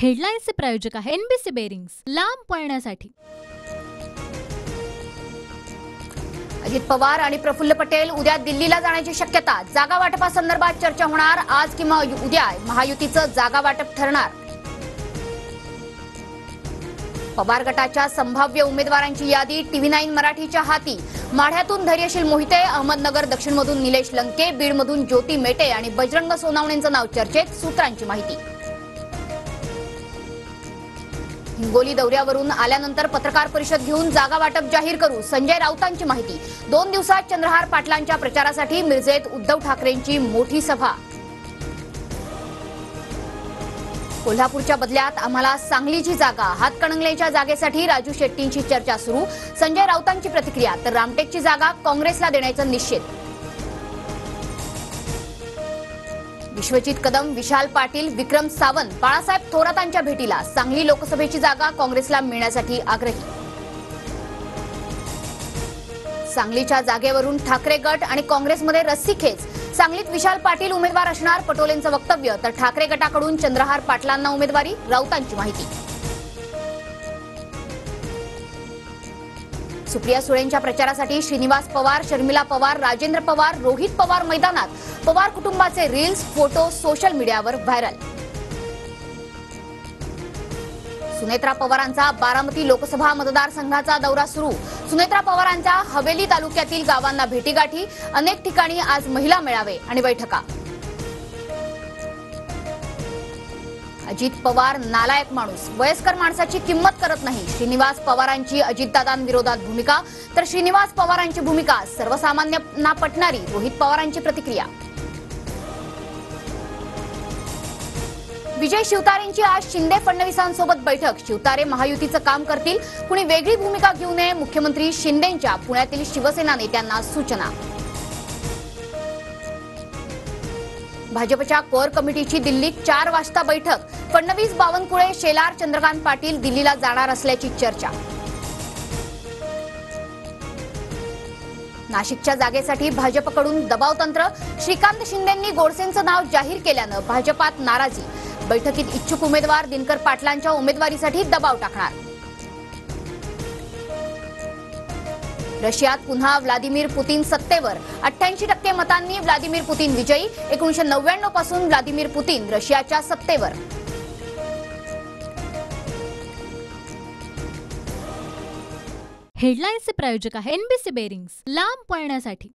हेडलाईन्सचे प्रायोजक आहे NBC bearings, लांब पळण्यासाठी। अजित पवार आणि प्रफुल्ल पटेल उद्या दिल्लीला जाण्याची शक्यता। जागा वाटपासंदर्भात चर्चा होणार। आज किंवा उद्या महायुतीचं जागा वाटप ठरणार। पवार गटाच्या संभाव्य उमेदवारांची यादी TV9 मराठीच्या हाती। माढ्यातून धैर्यशील मोहिते, अहमदनगर दक्षिणमधून निलेश लंके, बीडमधून ज्योती मेटे आणि बजरंग सोनावणेंचं नाव चर्चेत। सूत्रांची माहिती। हिंगोली दौऱ्यावरून आल्यानंतर पत्रकार परिषद घेऊन जागा वाटप जाहीर करू, संजय राऊतांची माहिती। 2 दिवसात चंद्रहार पाटलांच्या प्रचारासाठी मिरजेत उद्धव ठाकरेंची मोठी सभा। कोल्हापूरच्या बदल्यात आम्हाला सांगलीची जागा। हातकणंगलेच्या जागेसाठी राजू शेट्टींची चर्चा सुरू, संजय राऊतांची प्रतिक्रिया। तर रामटेकची जागा काँग्रेसला देण्याचं निश्चित। विश्वजित कदम, विशाल पाटील, विक्रम सावंत बाळासाहेब थोरातांच्या भेटीला। सांगली लोकसभेची जागा काँग्रेसला मिळण्यासाठी आग्रही। सांगलीच्या जागेवरून ठाकरे गट आणि काँग्रेसमध्ये रस्सीखेच। सांगलीत विशाल पाटील उमेदवार असणार, पटोलेंचं वक्तव्य। तर ठाकरे गटाकडून चंद्रहार पाटलांना उमेदवारी, राऊतांची माहिती। सुप्रिया सुळेंच्या प्रचारासाठी श्रीनिवास पवार, शर्मिला पवार, राजेंद्र पवार, रोहित पवार मैदानात। पवार कुटुंबाचे रील्स, फोटो सोशल मीडियावर व्हायरल। सुनेत्रा पवारांचा बारामती लोकसभा मतदारसंघाचा दौरा सुरू। सुनेत्रा पवारांच्या हवेली तालुक्यातील गावांना भेटीगाठी। अनेक ठिकाणी आज महिला मेळावे आणि बैठका। अजित पवार नालायक माणूस, वयस्कर माणसाची किंमत करत नाही। श्रीनिवास पवारांची अजितदादांविरोधात भूमिका। तर श्रीनिवास पवारांची भूमिका सर्वसामान्यांना पटणारी, रोहित पवारांची प्रतिक्रिया। विजय शिवतारेंची आज शिंदे फडणवीसांसोबत बैठक। शिवतारे महायुतीचं काम करतील, कुणी वेगळी भूमिका घेऊ नये। मुख्यमंत्री शिंदेंच्या पुण्यातील शिवसेना नेत्यांना सूचना। भाजपच्या कोर कमिटीची दिल्लीत 4 वाजता बैठक। फडणवीस, बावनकुळे, शेलार, चंद्रकांत पाटील दिल्लीला जाणार असल्याची चर्चा। नाशिकच्या जागेसाठी भाजपकडून दबाव तंत्र। श्रीकांत शिंदेंनी गोडसेंचं नाव जाहीर केल्यानं भाजपात नाराजी। बैठकीत इच्छुक उमेदवार दिनकर पाटलांच्या उमेदवारीसाठी दबाव टाकणार। रशियात पुन्हा व्लादिमीर पुतीन सत्तेवर। 88% मतांनी व्लादिमीर पुतीन विजयी। 1999 पासून व्लादिमीर पुतीन रशियाच्या सत्तेवर। हेडलाईन्सचे प्रायोजक आहे एनबीसी बेरिंग्स, लांब पळण्यासाठी।